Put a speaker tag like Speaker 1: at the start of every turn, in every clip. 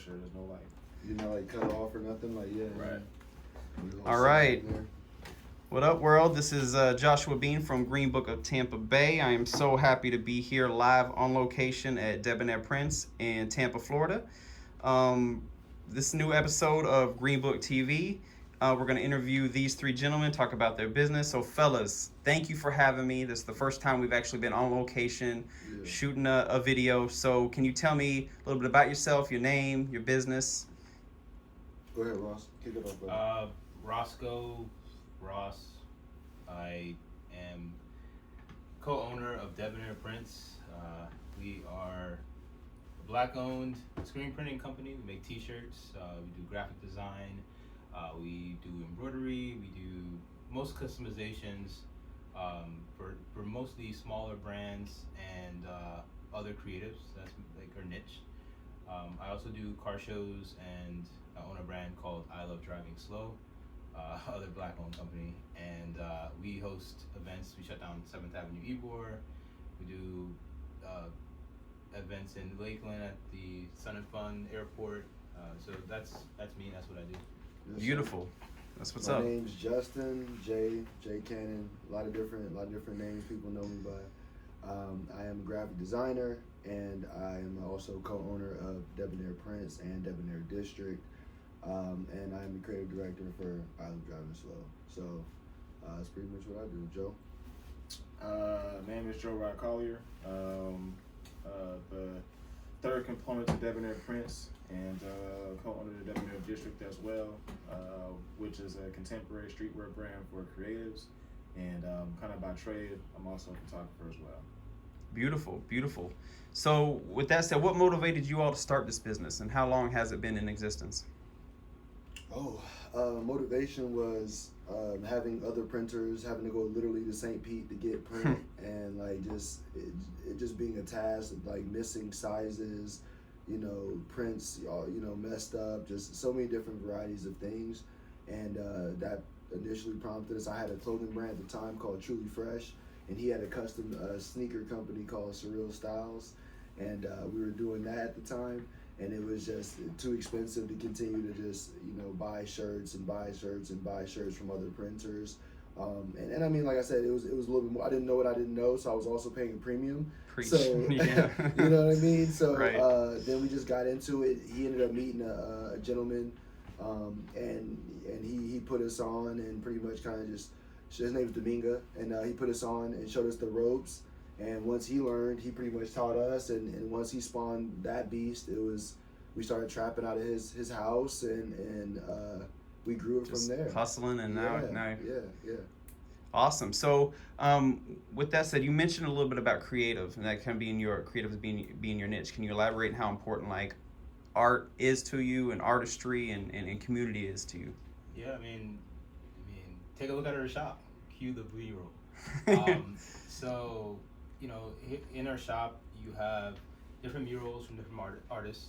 Speaker 1: sure. There's no like,
Speaker 2: cut off or nothing. Like, yeah.
Speaker 1: right.
Speaker 3: All right. What up, world? This is Joshua Bean from Green Book of Tampa Bay. I am so happy to be here live on location at Debonair Prince in Tampa, Florida. This new episode of Green Book TV, we're going to interview these three gentlemen, talk about their business. So, fellas, thank you for having me. This is the first time we've actually been on location shooting a video. So, can you tell me a little bit about yourself, your name, your business?
Speaker 2: Go ahead, Ross. Kick it off, bro.
Speaker 1: Roscoe, Ross. I am co-owner of Debonair Prince. We are a black-owned screen printing company. We make T-shirts. We do graphic design. We do embroidery. We do most customizations for mostly smaller brands and other creatives. That's like our niche. I also do car shows, and I own a brand called I Love Driving Slow, other black-owned company, and we host events. We shut down 7th Avenue Ybor. We do events in Lakeland at the Sun and Fun Airport. So that's me. That's what I do.
Speaker 2: Yes,
Speaker 3: Beautiful. That's what's
Speaker 2: my
Speaker 3: up.
Speaker 2: My name's Justin J Cannon. A lot of different names people know me by. I am a graphic designer, and I am also co-owner of Debonair Prince and Debonair District. And I'm the creative director for I Love Driving Slow. So that's pretty much what I do. Joe?
Speaker 1: Name is Joe Rod Collier. The third component to Debonair Prince, and co-owner of the Debonair District as well, which is a contemporary streetwear brand for creatives. And kind of by trade, I'm also a photographer as well.
Speaker 3: Beautiful, beautiful. So with that said, what motivated you all to start this business, and how long has it been in existence?
Speaker 2: Motivation was having other printers, having to go literally to St. Pete to get print, and like it just being a task, like missing sizes, prints, messed up, just so many different varieties of things, and that initially prompted us. I had a clothing brand at the time called Truly Fresh, and he had a custom sneaker company called Surreal Styles, and we were doing that at the time. And it was just too expensive to continue to just, buy shirts and buy shirts and buy shirts from other printers. And I mean, like I said, it was a little bit more. I didn't know what I didn't know, so I was also paying a premium.
Speaker 3: Preach.
Speaker 2: So,
Speaker 3: Yeah.
Speaker 2: you know what I mean? So
Speaker 3: Right.
Speaker 2: then we just got into it. He ended up meeting a gentleman, and he put us on, and pretty much kind of just, his name was Dominga, and he put us on and showed us the ropes. And once he learned, he pretty much taught us. And once he spawned that beast, we started trapping out of his house, and we grew it
Speaker 3: Just
Speaker 2: from there.
Speaker 3: hustling, and now.
Speaker 2: Yeah.
Speaker 3: Awesome. So, with that said, you mentioned a little bit about creative, and that can be in your creative being your niche. Can you elaborate on how important like art is to you, and artistry, and community is to you?
Speaker 1: Yeah, I mean, take a look at our shop. Cue the B-roll. So, in our shop, you have different murals from different artists.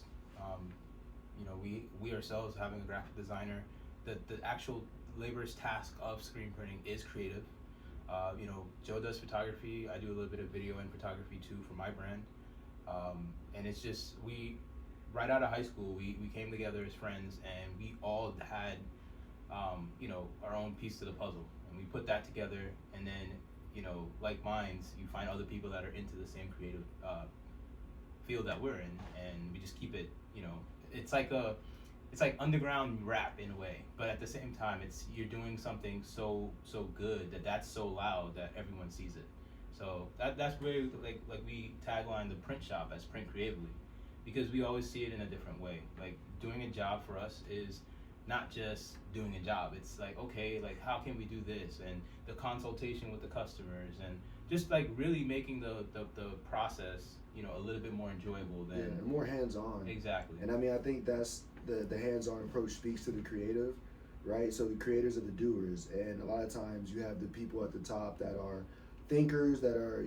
Speaker 1: We ourselves, having a graphic designer, the actual laborious task of screen printing is creative. Joe does photography. I do a little bit of video and photography too for my brand. And it's just, right out of high school, we came together as friends, and we all had, our own piece to the puzzle. And we put that together, and then, like minds, you find other people that are into the same creative field that we're in, and we just keep it, it's like underground rap in a way, but at the same time, you're doing something so good that's so loud that everyone sees it. So that's where like we tagline the print shop as print creatively, because we always see it in a different way. Like, doing a job for us is not just doing a job. It's like, okay, like, how can we do this, and the consultation with the customers, and just like really making the process, a little bit more enjoyable than
Speaker 2: more hands-on.
Speaker 1: Exactly.
Speaker 2: And I mean, I think that's the hands-on approach speaks to the creative, right? So the creators are the doers, and a lot of times you have the people at the top that are thinkers, that are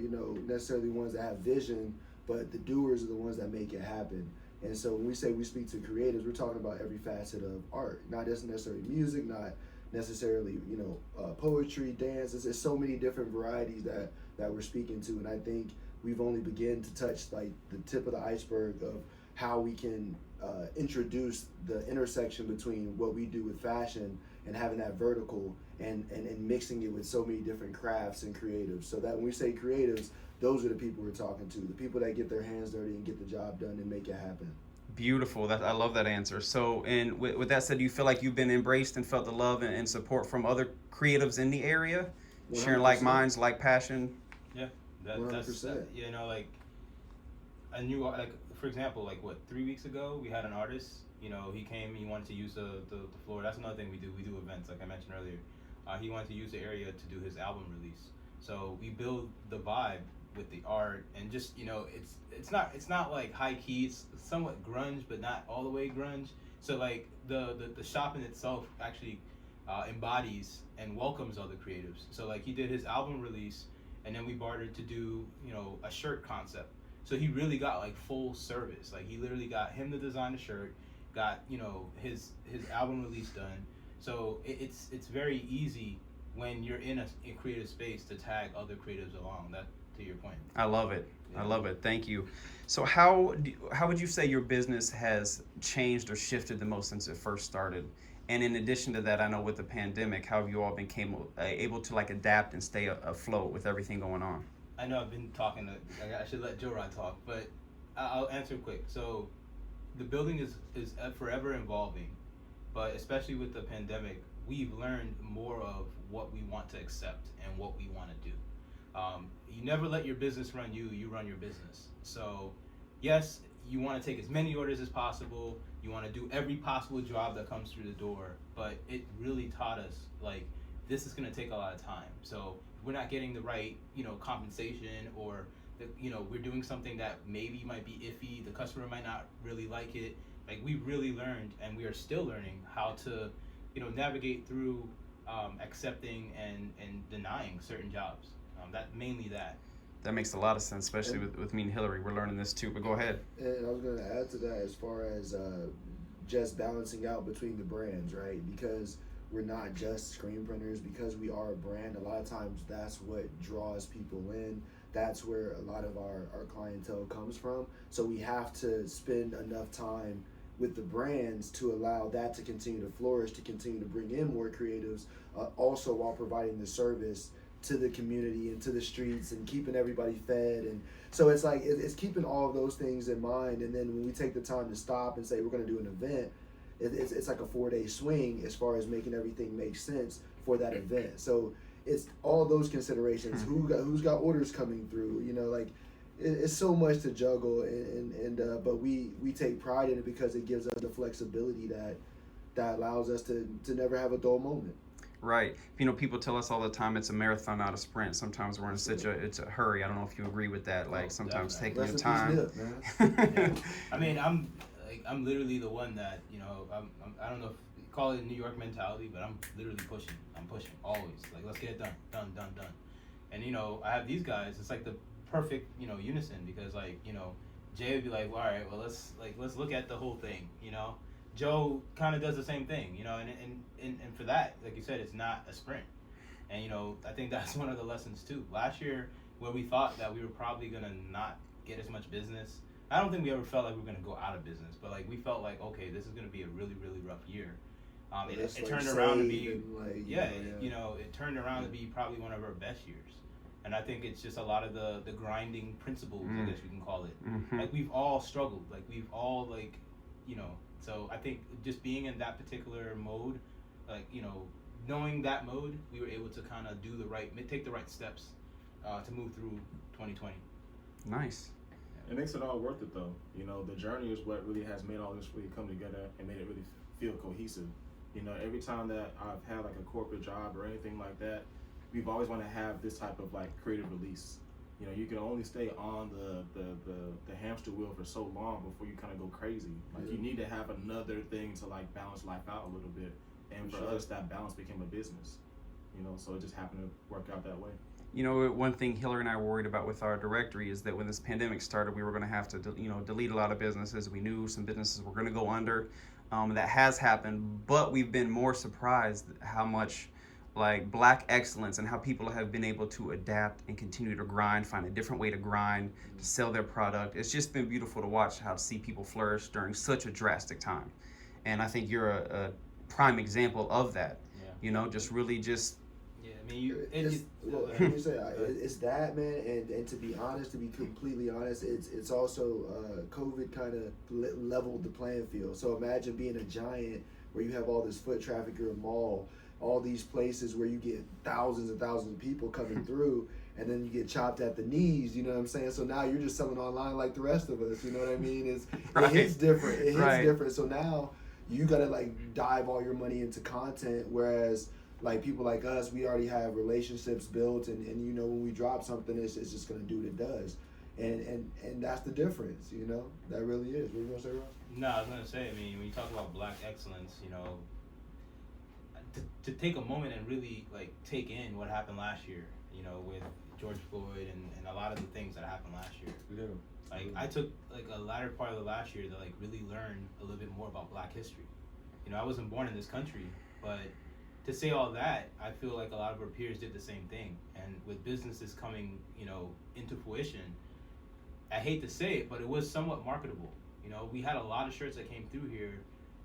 Speaker 2: necessarily ones that have vision, but the doers are the ones that make it happen. And so when we say we speak to creatives, we're talking about every facet of art, not just necessarily music, not necessarily poetry, dance. There's so many different varieties that we're speaking to, and I think we've only begun to touch like the tip of the iceberg of how we can introduce the intersection between what we do with fashion and having that vertical and mixing it with so many different crafts and creatives. So that when we say creatives, those are the people we're talking to, the people that get their hands dirty and get the job done and make it happen.
Speaker 3: Beautiful. That I love that answer. So, and with that said, do you feel like you've been embraced and felt the love and support from other creatives in the area, sharing like
Speaker 2: 100%.
Speaker 3: minds, like passion?
Speaker 1: Yeah, that's
Speaker 2: 100%.
Speaker 1: you know, like a new, like for example, like what 3 weeks ago we had an artist. You know, he came, he wanted to use the floor. That's another thing we do. We do events, like I mentioned earlier. He wanted to use the area to do his album release. So we build the vibe with the art, and just, you know, it's not like high key. It's somewhat grunge, but not all the way grunge. So like the shop in itself actually embodies and welcomes other creatives. So like he did his album release, and then we bartered to do, you know, a shirt concept. So he really got like full service. Like he literally got him to design the shirt, got, you know, his album release done. So it's very easy when you're in a creative space to tag other creatives along. That, to your point.
Speaker 3: I love it.
Speaker 1: Yeah.
Speaker 3: I love it. Thank you. So how would you say your business has changed or shifted the most since it first started? And in addition to that, I know with the pandemic, how have you all been able to like adapt and stay afloat with everything going on?
Speaker 1: I know I've been talking to, I should let Joe Rod talk, but I'll answer quick. So the building is forever evolving, but especially with the pandemic, we've learned more of what we want to accept and what we want to do. You never let your business run you, you run your business. So yes, you want to take as many orders as possible, you want to do every possible job that comes through the door, but it really taught us, like, this is going to take a lot of time. So if we're not getting the right, you know, compensation, or you know, we're doing something that maybe might be iffy, the customer might not really like it. Like, we really learned, and we are still learning how to, you know, navigate through accepting and denying certain jobs. That
Speaker 3: makes a lot of sense, especially with me and Hillary. We're learning this too, but go ahead.
Speaker 2: And I was going to add to that, as far as just balancing out between the brands, right? Because we're not just screen printers, because we are a brand. A lot of times that's what draws people in. That's where a lot of our clientele comes from. So we have to spend enough time with the brands to allow that to continue to flourish, to continue to bring in more creatives, also while providing the service to the community and to the streets and keeping everybody fed. And so it's like, it's keeping all of those things in mind. And then when we take the time to stop and say we're going to do an event, it's like a 4-day swing as far as making everything make sense for that event. So it's all those considerations. Who's got orders coming through? You know, like, it's so much to juggle, but we take pride in it because it gives us the flexibility that allows us to never have a dull moment.
Speaker 3: Right. You know, people tell us all the time it's a marathon, not a sprint. Sometimes we're in such a hurry. I don't know if you agree with that. Like, sometimes taking your time.
Speaker 1: Yeah. I mean, I'm literally the one that, you know, I don't know if you call it a New York mentality, but I'm literally pushing. I'm pushing always. Like, let's get it done. And, you know, I have these guys. It's like the perfect, you know, unison, because, like, you know, Jay would be like, well, all right, well, let's look at the whole thing, you know. Joe kind of does the same thing, you know, and for that, like you said, it's not a sprint. And, you know, I think that's one of the lessons too. Last year, where we thought that we were probably gonna not get as much business, I don't think we ever felt like we were gonna go out of business, but like we felt like, okay, this is gonna be a really, really rough year. It turned around to be, you know, it turned around to be probably one of our best years. And I think it's just a lot of the grinding principles, I guess you can call it.
Speaker 3: Mm-hmm.
Speaker 1: Like, we've all struggled. Like, we've all, like, you know, so I think just being in that particular mode, like, you know, knowing that mode, we were able to kind of take the right steps to move through 2020.
Speaker 3: Nice.
Speaker 4: It makes it all worth it, though. You know, the journey is what really has made all this really come together and made it really feel cohesive. You know, every time that I've had like a corporate job or anything like that, we've always want to have this type of like creative release. You know, you can only stay on the hamster wheel for so long before you kind of go crazy. Like, you need to have another thing to like balance life out a little bit. And for us, that balance became a business. You know, so it just happened to work out that way.
Speaker 3: You know, one thing Hillary and I were worried about with our directory is that when this pandemic started, we were going to have to, delete a lot of businesses. We knew some businesses were going to go under. That has happened, but we've been more surprised how much like Black excellence and how people have been able to adapt and continue to grind, find a different way to grind, to sell their product. It's just been beautiful to watch how to see people flourish during such a drastic time. And I think you're a prime example of that.
Speaker 1: Yeah.
Speaker 3: You know, just really just.
Speaker 1: Yeah, I mean,
Speaker 2: let me say, it's that, man, and to be honest, to be completely honest, it's also COVID kind of leveled the playing field. So imagine being a giant where you have all this foot traffic, you're a mall, all these places where you get thousands and thousands of people coming through, and then you get chopped at the knees, you know what I'm saying? So now you're just selling online like the rest of us, you know what I mean? It hits different. It hits different. So now you gotta like dive all your money into content, whereas like people like us, we already have relationships built, and you know, when we drop something, it's just gonna do what it does. And that's the difference, you know? That really is. What were you gonna say, Ross?
Speaker 1: No, I was gonna say, I mean, when you talk about Black excellence, you know, to take a moment and really like take in what happened last year, you know, with George Floyd and a lot of the things that happened last year.
Speaker 2: Yeah.
Speaker 1: Like I took like a latter part of the last year to like really learn a little bit more about Black history. You know, I wasn't born in this country, but to say all that, I feel like a lot of our peers did the same thing. And with businesses coming, you know, into fruition, I hate to say it, but it was somewhat marketable. You know, we had a lot of shirts that came through here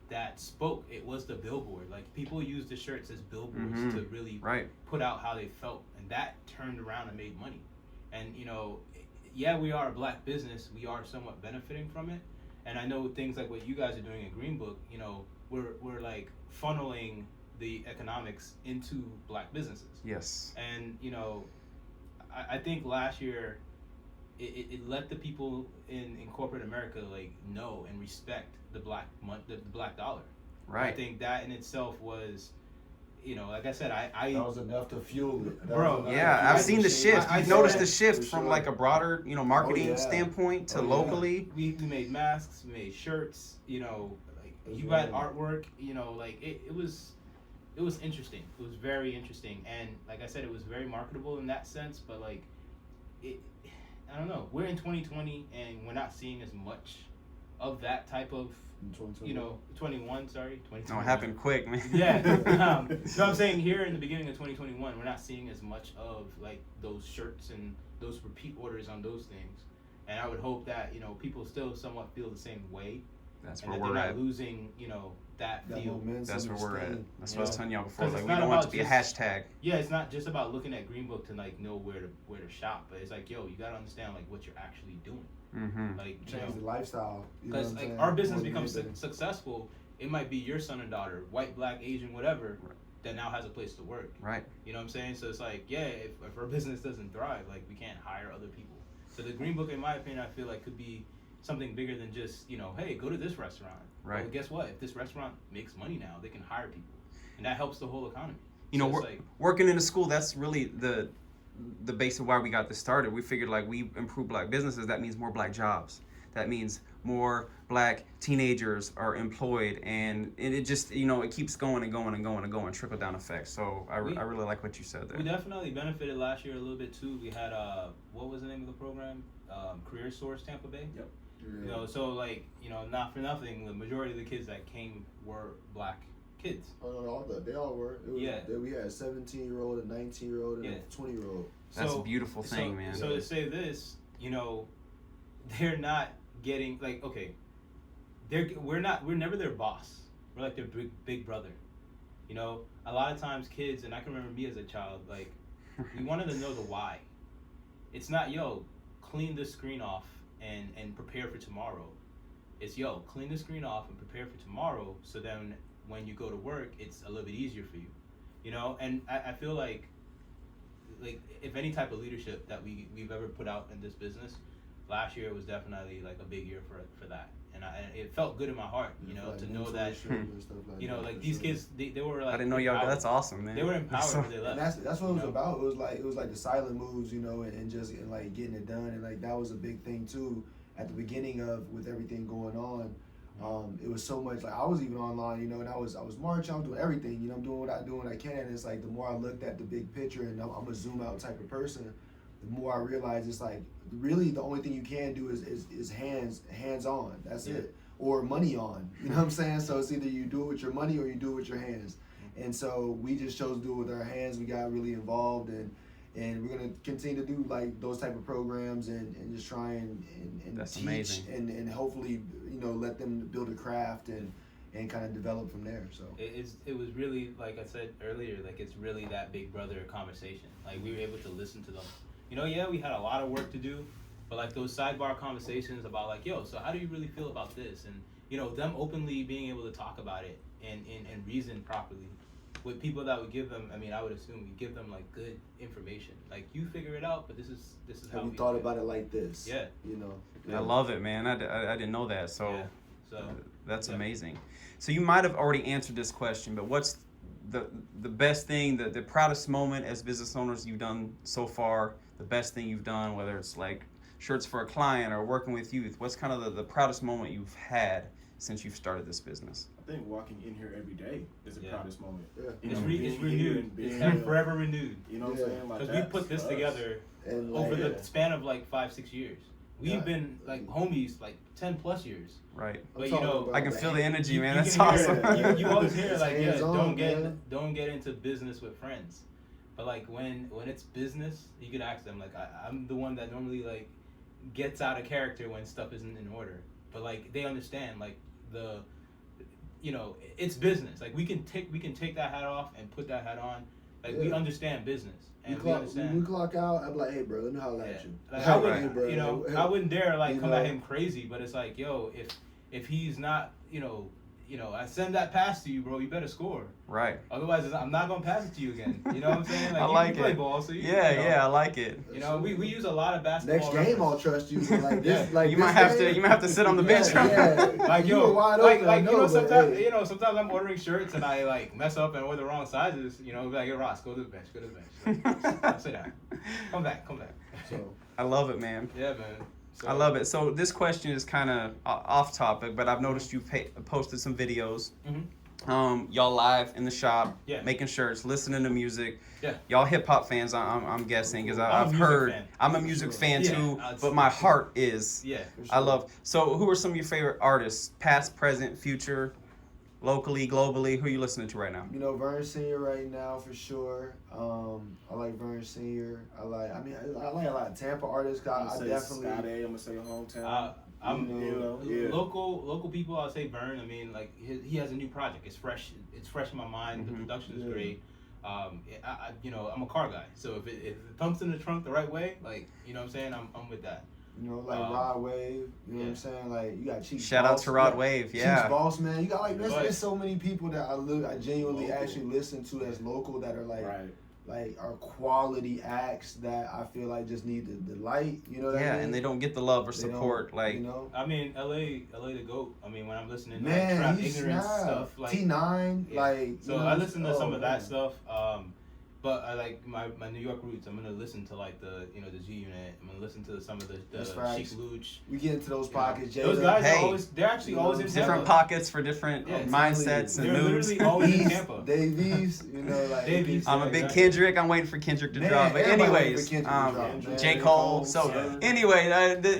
Speaker 1: that spoke. It was the billboard. Like people used the shirts as billboards to really put out how they felt, and that turned around and made money. And you know, yeah, we are a Black business. We are somewhat benefiting from it. And I know things like what you guys are doing at Green Book. You know, we're like funneling the economics into Black businesses.
Speaker 3: Yes.
Speaker 1: And you know, I think last year it let the people in corporate America like know and respect the the Black dollar.
Speaker 3: Right.
Speaker 1: I think that in itself was, you know, like I said, I
Speaker 2: That was enough to fuel it.
Speaker 1: Bro,
Speaker 3: yeah, I've seen the shift.
Speaker 1: I
Speaker 3: You've noticed the
Speaker 2: saw it,
Speaker 3: shift
Speaker 2: for
Speaker 3: from
Speaker 2: sure.
Speaker 3: like a broader, you know, marketing standpoint to locally.
Speaker 1: We made masks, we made shirts, you know, like you
Speaker 2: right.
Speaker 1: got artwork, you know, like it was interesting. It was very interesting, and like I said, it was very marketable in that sense. But like, I don't know. We're in 2020, and we're not seeing as much of that type of, you know, 21. Sorry, 2021.
Speaker 3: No, it happened quick, man.
Speaker 1: Yeah. So I'm saying here in the beginning of 2021, we're not seeing as much of like those shirts and those repeat orders on those things. And I would hope that, you know, people still somewhat feel the same way.
Speaker 3: That's
Speaker 1: and
Speaker 3: where
Speaker 1: that
Speaker 3: we're
Speaker 1: they're
Speaker 3: at.
Speaker 1: not losing, you know, that feel.
Speaker 3: That's where we're at. That's what I was telling y'all before.
Speaker 1: 'Cause
Speaker 3: Like
Speaker 1: it's
Speaker 3: we
Speaker 1: not
Speaker 3: don't want it to
Speaker 1: about
Speaker 3: be a
Speaker 1: just-
Speaker 3: hashtag.
Speaker 1: Yeah, it's not just about looking at Green Book to like know where to shop, but it's like, yo, you gotta understand like what you're actually doing.
Speaker 3: Mm-hmm.
Speaker 1: Like, you
Speaker 2: Change
Speaker 1: know,
Speaker 2: the lifestyle.
Speaker 1: because like our business becomes successful, it might be your son and daughter, white, Black, Asian, whatever, that now has a place to work.
Speaker 3: Right.
Speaker 1: You know what I'm saying? So it's like, yeah, if our business doesn't thrive, like we can't hire other people. So the Green Book, in my opinion, I feel like could be something bigger than just, you know, hey, go to this restaurant.
Speaker 3: Right.
Speaker 1: Well, guess what? If this restaurant makes money now, they can hire people, and that helps the whole economy.
Speaker 3: You know,
Speaker 1: it's like,
Speaker 3: working in a school, that's really the base of why we got this started. We figured like we improve Black businesses, that means more Black jobs. That means more Black teenagers are employed, and it just, you know, it keeps going and going and going and going, trickle down effect. So I really like what you said there.
Speaker 1: we definitely benefited last year a little bit too. We had what was the name of the program? Career Source Tampa Bay.
Speaker 4: Yep.
Speaker 1: You know, so like, you know, not for nothing, the majority of the kids that came were Black kids.
Speaker 2: They all were. It was,
Speaker 1: Yeah.
Speaker 2: We had a 17-year-old, a 19-year-old, and a 20-year-old.
Speaker 3: That's a beautiful thing, man.
Speaker 1: So to say this, you know, they're not getting like, okay, we're never their boss. We're like their big brother. You know, a lot of times kids, and I can remember me as a child, like we wanted to know the why. It's not, yo, clean the screen off and prepare for tomorrow. It's, yo, clean the screen off and prepare for tomorrow, so then when you go to work, it's a little bit easier for you. You know, and I feel like if any type of leadership that we've ever put out in this business, last year was definitely like a big year for that. And it felt good in my heart, you know,
Speaker 2: like
Speaker 1: to know that, you know, like these kids, they were like,
Speaker 3: I didn't know y'all. That's awesome, man.
Speaker 1: They were empowered when they left.
Speaker 2: And that's what it was about. It was like the silent moves, you know, and just like getting it done, and like that was a big thing too. At the beginning of with everything going on, it was so much. Like I was even online, you know, and I was marching, I was doing everything, you know, I'm doing what I can. And it's like the more I looked at the big picture, and I'm a zoom out type of person, the more I realized it's like really the only thing you can do is hands on. That's it. Or money on. You know what I'm saying? So it's either you do it with your money or you do it with your hands. And so we just chose to do it with our hands. We got really involved, and we're gonna continue to do like those type of programs and just try and
Speaker 3: That's
Speaker 2: teach
Speaker 3: amazing.
Speaker 2: and hopefully let them build a craft and kind of develop from there. So
Speaker 1: it was really, like I said earlier, like it's really that big brother conversation. Like we were able to listen to them. Yeah, we had a lot of work to do, but like those sidebar conversations about like, yo, so how do you really feel about this? And them openly being able to talk about it and reason properly with people that would give them. I mean, I would assume we give them like good information. Like you figure it out, but this is how
Speaker 2: have you
Speaker 1: we
Speaker 2: thought
Speaker 1: do it.
Speaker 2: about it like this?
Speaker 1: Yeah.
Speaker 3: I love it, man. I didn't know that. So,
Speaker 1: Yeah. So
Speaker 3: that's
Speaker 1: yeah.
Speaker 3: amazing. So you might have already answered this question, but what's the best thing, the proudest moment as business owners you've done so far? The best thing you've done, whether it's like shirts for a client or working with youth. What's kind of the proudest moment you've had since you've started this business?
Speaker 4: I think walking in here every day is the proudest moment.
Speaker 2: Yeah.
Speaker 1: It's
Speaker 4: being
Speaker 1: renewed.
Speaker 4: here and
Speaker 1: It's forever renewed.
Speaker 4: You know what I'm saying? Like
Speaker 1: Because we
Speaker 4: that's
Speaker 1: put this
Speaker 4: us.
Speaker 1: together
Speaker 2: And
Speaker 1: over
Speaker 2: like,
Speaker 1: the span of like 5-6 years. We've
Speaker 2: Yeah.
Speaker 1: been like homies like 10+ years.
Speaker 3: Right.
Speaker 1: But
Speaker 2: talking about
Speaker 3: I can feel the energy, man. That's
Speaker 1: can
Speaker 3: awesome.
Speaker 1: hear it. You always hear
Speaker 2: It's
Speaker 1: like, yeah,
Speaker 2: hands-on, man.
Speaker 1: don't get into business with friends. But like when it's business, you could ask them. Like I'm the one that normally like gets out of character when stuff isn't in order. But like they understand like it's business. Like we can take that hat off and put that hat on. Like we
Speaker 2: Yeah.
Speaker 1: understand business. And
Speaker 2: we
Speaker 1: understand.
Speaker 2: clock out, I'm like, hey bro, let me holler at you.
Speaker 1: Like I wouldn't,
Speaker 2: Hey, bro,
Speaker 1: I wouldn't dare like
Speaker 2: you
Speaker 1: come
Speaker 2: know.
Speaker 1: at him crazy, but it's like, yo, if he's not, I send that pass to you, bro. You better score.
Speaker 3: Right.
Speaker 1: Otherwise, I'm not gonna pass it to you again. You know what I'm saying? Like,
Speaker 3: I like
Speaker 1: you play
Speaker 3: it.
Speaker 1: ball, so
Speaker 3: Yeah, I like it.
Speaker 1: We use a lot of basketball.
Speaker 2: Next game, I'll
Speaker 1: reference.
Speaker 2: trust you. Like this,
Speaker 1: Yeah.
Speaker 2: like
Speaker 3: You
Speaker 2: this
Speaker 3: might have
Speaker 2: game,
Speaker 3: to. You might have to sit on the bench.
Speaker 2: Yeah.
Speaker 1: Like
Speaker 2: You
Speaker 1: yo,
Speaker 2: were wide
Speaker 1: like
Speaker 2: open, I know, but
Speaker 1: sometimes
Speaker 2: hey.
Speaker 1: sometimes I'm ordering shirts and I like mess up and order the wrong sizes. Be like, hey, Ross, go to the bench. Like, sit down. Come back.
Speaker 2: So
Speaker 3: I love it, man.
Speaker 1: Yeah, man. So,
Speaker 3: I love it. So this question is kind of off topic, but I've noticed you've posted some videos. Y'all live in the shop, making shirts, listening to music.
Speaker 1: Yeah.
Speaker 3: Y'all hip hop fans, I'm guessing, because
Speaker 1: I'm a
Speaker 3: I've
Speaker 1: music
Speaker 3: heard.
Speaker 1: fan.
Speaker 3: I'm a music fan
Speaker 1: Yeah,
Speaker 3: too,
Speaker 1: I'd
Speaker 3: but
Speaker 1: say
Speaker 3: my
Speaker 1: so.
Speaker 3: heart is.
Speaker 1: Yeah.
Speaker 3: I love. So who are some of your favorite artists, past, present, future, locally, globally? Who are you listening to right now?
Speaker 2: Vern Senior right now for sure. I like Vern Senior. I like a lot of Tampa artists. I definitely.
Speaker 4: Scott A, I'm gonna say your hometown.
Speaker 1: Local people. I'll say Vern. I mean, like he has a new project. It's fresh. It's fresh in my mind. The production is great. I'm a car guy, so if it thumps in the trunk the right way, like what I'm saying, I'm with that.
Speaker 2: Rod Wave. You know what I'm saying? Like you got Chiefs.
Speaker 3: Shout out to Rod Wave. Yeah.
Speaker 2: Chiefs Boss Man. You got like there's so many people that I genuinely
Speaker 4: Local.
Speaker 2: actually listen to that's local that are like.
Speaker 4: Right.
Speaker 2: Like are quality acts that I feel like just need the light, you know what I mean?
Speaker 3: Yeah, and they don't get the love or support. Like,
Speaker 1: I mean, LA the GOAT. I mean, when I'm listening to
Speaker 2: man,
Speaker 1: trap
Speaker 2: he's
Speaker 1: ignorance stuff, like
Speaker 2: T9, like
Speaker 1: so I listen to some of that
Speaker 2: man.
Speaker 1: stuff. But I like my New York roots. I'm gonna listen to like the G Unit. I'm gonna listen to some of the Chic Luch.
Speaker 2: We get into those pockets.
Speaker 1: Those guys are always they're actually always in
Speaker 3: different
Speaker 1: Tampa.
Speaker 3: pockets for different mindsets and
Speaker 1: they're
Speaker 3: moods.
Speaker 1: literally always in Tampa.
Speaker 2: Davies, like
Speaker 1: Davies.
Speaker 3: I'm a big Kendrick. I'm waiting for Kendrick to drop. But
Speaker 2: everybody
Speaker 3: anyways,
Speaker 2: waiting for Kendrick to drop,
Speaker 3: J.
Speaker 2: man.
Speaker 3: Cole. So
Speaker 4: Yeah.
Speaker 3: anyway,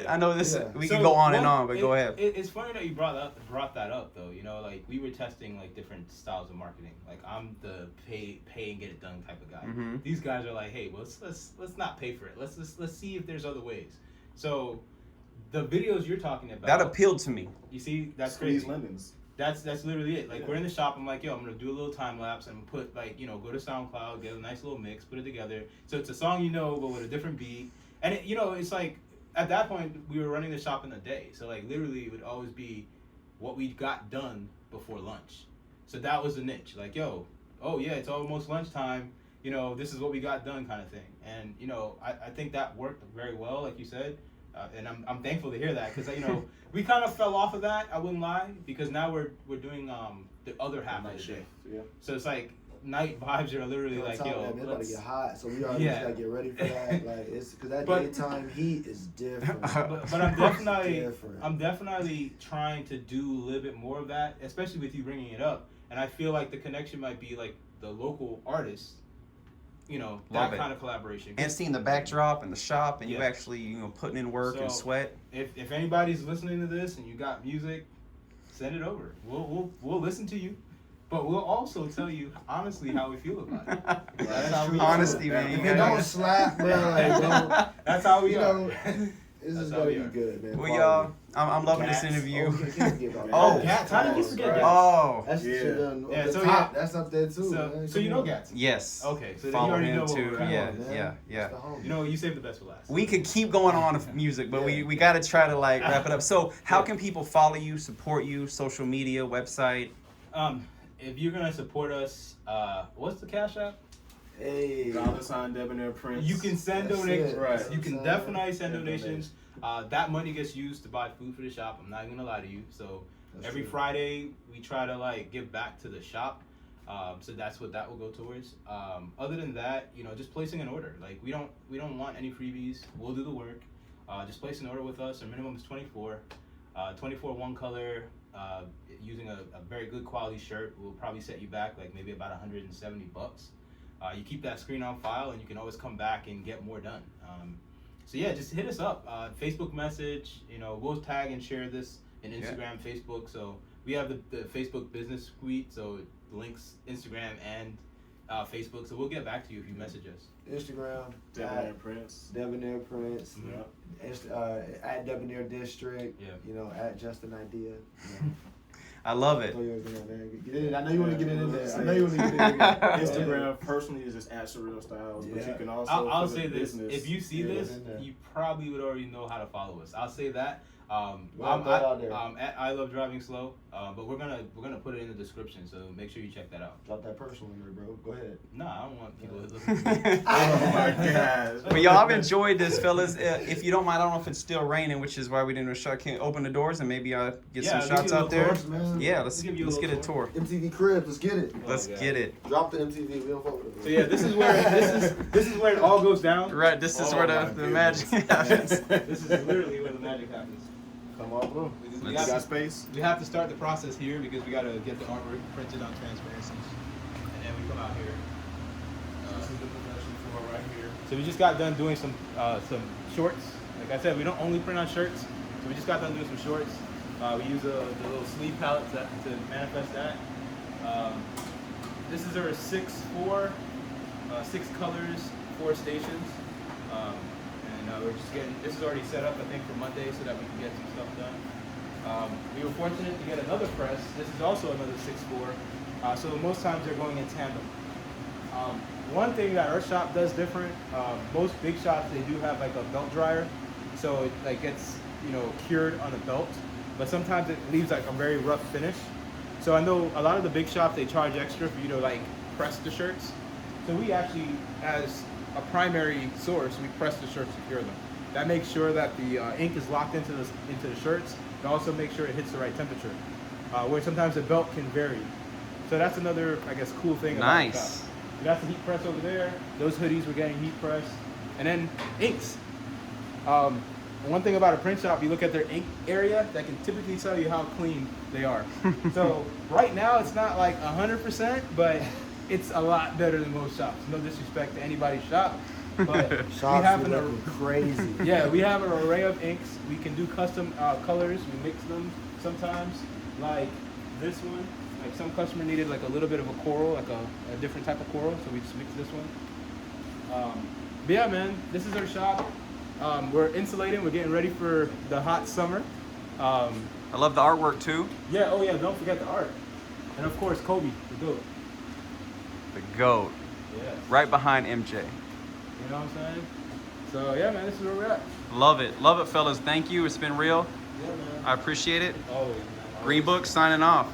Speaker 3: I know this.
Speaker 2: Yeah.
Speaker 3: We can go on and on, but go ahead.
Speaker 1: It's funny that you brought that up though. Like we were testing like different styles of marketing. Like I'm the pay and get it done type of guy. These guys are like, hey, well, let's not pay for it. Let's see if there's other ways. So the videos you're talking about
Speaker 3: That appealed to me.
Speaker 1: You see, that's
Speaker 4: Squeeze
Speaker 1: crazy.
Speaker 4: lemons.
Speaker 1: That's literally it. Like we're in the shop. I'm like, yo, I'm gonna do a little time lapse and put like go to SoundCloud, get a nice little mix, put it together. So it's a song but with a different beat. And it's like at that point we were running the shop in a day. So like literally it would always be what we got done before lunch. So that was the niche. Like oh yeah, it's almost lunchtime. This is what we got done kind of thing. And, I think that worked very well, like you said. And I'm thankful to hear that because, we kind of fell off of that, I wouldn't lie, because now we're doing the other half of the day.
Speaker 4: Yeah.
Speaker 1: So it's like night vibes are literally like,
Speaker 2: it's about to get hot, so we already gotta get ready for that. Like it's because that daytime heat is different.
Speaker 1: But I'm definitely trying to do a little bit more of that, especially with you bringing it up. And I feel like the connection might be like the local artists. That kind of collaboration.
Speaker 3: And seeing the backdrop and the shop and you actually, putting in work and sweat.
Speaker 1: If anybody's listening to this and you got music, send it over. We'll listen to you. But we'll also tell you honestly how we feel about it. That's how we
Speaker 3: Honesty, man.
Speaker 2: If
Speaker 3: You
Speaker 2: it
Speaker 3: gotta-
Speaker 2: don't slap, bro, like, don't.
Speaker 1: That's how we
Speaker 2: You
Speaker 1: are.
Speaker 2: know, this
Speaker 1: That's
Speaker 2: is
Speaker 1: how
Speaker 2: gonna
Speaker 1: we
Speaker 2: be
Speaker 1: are.
Speaker 2: good, man.
Speaker 3: Well, y'all, I'm loving this
Speaker 1: Cats.
Speaker 3: interview.
Speaker 2: Oh,
Speaker 1: Gats. How did you forget Gats?
Speaker 3: Oh,
Speaker 2: That's
Speaker 4: Yeah.
Speaker 2: shit done.
Speaker 1: Yeah,
Speaker 2: The
Speaker 1: so
Speaker 2: top,
Speaker 1: yeah.
Speaker 2: that's up there too.
Speaker 1: So,
Speaker 2: man.
Speaker 1: so you
Speaker 2: Come
Speaker 1: know
Speaker 2: on.
Speaker 1: Gats?
Speaker 3: yes.
Speaker 1: Okay, so then you
Speaker 3: Follow
Speaker 1: already
Speaker 3: him
Speaker 1: know what
Speaker 3: too.
Speaker 1: we're at.
Speaker 3: Yeah,
Speaker 2: Come on, man.
Speaker 3: yeah, yeah.
Speaker 2: That's the homie.
Speaker 1: You know, you saved the best for last.
Speaker 3: We could keep going on with music, but
Speaker 2: Yeah.
Speaker 3: we got to try to like wrap it up. So, how can people follow you, support you, social media, website?
Speaker 1: If you're gonna support us, what's the Cash App?
Speaker 2: Hey.
Speaker 4: $ Debonair Prince.
Speaker 1: You can send
Speaker 2: That's
Speaker 1: donations.
Speaker 2: it.
Speaker 4: Right.
Speaker 1: You can
Speaker 2: So,
Speaker 1: definitely send
Speaker 4: yeah,
Speaker 1: donations. That money gets used to buy food for the shop. I'm not gonna lie to you. So
Speaker 2: That's
Speaker 1: every
Speaker 2: true.
Speaker 1: Friday we try to like give back to the shop. So that's what that will go towards. Other than that, you know, just placing an order. Like we don't want any freebies. We'll do the work. Just place an order with us. Our minimum is 24. 24 one color. Using a very good quality shirt will probably set you back like maybe about $170. You keep that screen on file and you can always come back and get more done. So yeah, just hit us up. Facebook message, you know, we'll tag and share this in Instagram, Facebook. So we have the Facebook business suite, so it links Instagram and Facebook. So we'll get back to you if you message us.
Speaker 2: Instagram,
Speaker 4: Debonair Prince.
Speaker 2: Debonair Prince,
Speaker 4: Yeah.
Speaker 2: at Debonair District,
Speaker 1: Yeah.
Speaker 2: you know, at Just an Idea. You know.
Speaker 3: I love it.
Speaker 2: Throw yours in there, man. Get it in. I know you want to get it in there. I
Speaker 4: Yeah.
Speaker 2: know you want to get it in there.
Speaker 4: Instagram personally is just at Surreal Styles, but
Speaker 2: Yeah.
Speaker 4: you can also.
Speaker 1: I'll
Speaker 4: for the
Speaker 1: say this:
Speaker 4: business,
Speaker 1: if you see
Speaker 4: yeah,
Speaker 1: this,
Speaker 2: in there.
Speaker 1: you probably would already know how to follow us. I'll say that.
Speaker 2: Well, throw it out there.
Speaker 1: At I Love Driving Slow, but we're gonna put it in the description, so make sure you check that out.
Speaker 2: Drop that personal in there, bro. Go ahead.
Speaker 1: No, I don't want people to listen to me.
Speaker 4: Oh my God.
Speaker 3: But y'all, I've enjoyed this, fellas. If you don't mind, I don't know if it's still raining, which is why we didn't shot. Can open the doors and maybe get some
Speaker 1: Yeah,
Speaker 3: shots
Speaker 1: give you a
Speaker 3: out there.
Speaker 1: little tour.
Speaker 2: Man.
Speaker 3: Yeah, let's
Speaker 1: Give you a
Speaker 3: get a
Speaker 1: little
Speaker 3: tour.
Speaker 2: MTV Cribs, let's get it.
Speaker 3: Let's
Speaker 1: God.
Speaker 3: get it.
Speaker 2: Drop the MTV. We don't fuck with it.
Speaker 1: So yeah, this is where this is where it all goes down.
Speaker 3: Right, this is
Speaker 4: Oh
Speaker 3: where
Speaker 4: my
Speaker 3: the magic
Speaker 4: goodness.
Speaker 3: happens.
Speaker 1: This is literally where the magic happens.
Speaker 4: Come on through.
Speaker 1: We
Speaker 4: You
Speaker 1: have
Speaker 4: got
Speaker 1: to-
Speaker 4: space?
Speaker 1: We have to start the process here because we gotta get the artwork printed on transparencies, and then we come out here.
Speaker 4: This is the production floor right here.
Speaker 1: So we just got done doing some shorts. Like I said, we don't only print on shirts, so we just got done doing some shorts. We use the little sleeve palette to manifest that. This is our 6 colors, 4 stations. And we're just getting, this is already set up, I think, for Monday so that we can get some stuff done. We were fortunate to get another press. This is also another 6-4. So most times they're going in tandem. One thing that our shop does different, most big shops, they do have like a belt dryer. So it like gets, cured on a belt, but sometimes it leaves like a very rough finish. So I know a lot of the big shops, they charge extra for you to like press the shirts. So we actually, as a primary source, we press the shirts to cure them. That makes sure that the ink is locked into the shirts, and also make sure it hits the right temperature. Where sometimes the belt can vary. So that's another, I guess, cool thing about the shop.
Speaker 3: Nice.
Speaker 1: So that's the heat press over there. Those hoodies were getting heat pressed, and then inks. One thing about a print shop, you look at their ink area, that can typically tell you how clean they are. So right now it's not like 100%, but it's a lot better than most shops. No disrespect to anybody's shop, but we
Speaker 2: Shops
Speaker 1: have
Speaker 2: be looking crazy.
Speaker 1: yeah, we have an array of inks. We can do custom colors. We mix them sometimes, like this one. Like some customer needed like a little bit of a coral, like a different type of coral, so we just mixed this one. But yeah, man, this is our shop. We're insulating. We're getting ready for the hot summer.
Speaker 3: I love the artwork too.
Speaker 1: Yeah, oh yeah, don't forget the art. And of course, Kobe, the GOAT.
Speaker 3: The GOAT.
Speaker 1: Yeah.
Speaker 3: Right behind MJ.
Speaker 1: You know what I'm saying? So yeah, man, this is where we're at.
Speaker 3: Love it. Love it, fellas. Thank you. It's been real.
Speaker 1: Yeah, man.
Speaker 3: I appreciate it.
Speaker 1: Always, man.
Speaker 3: Green Book signing off.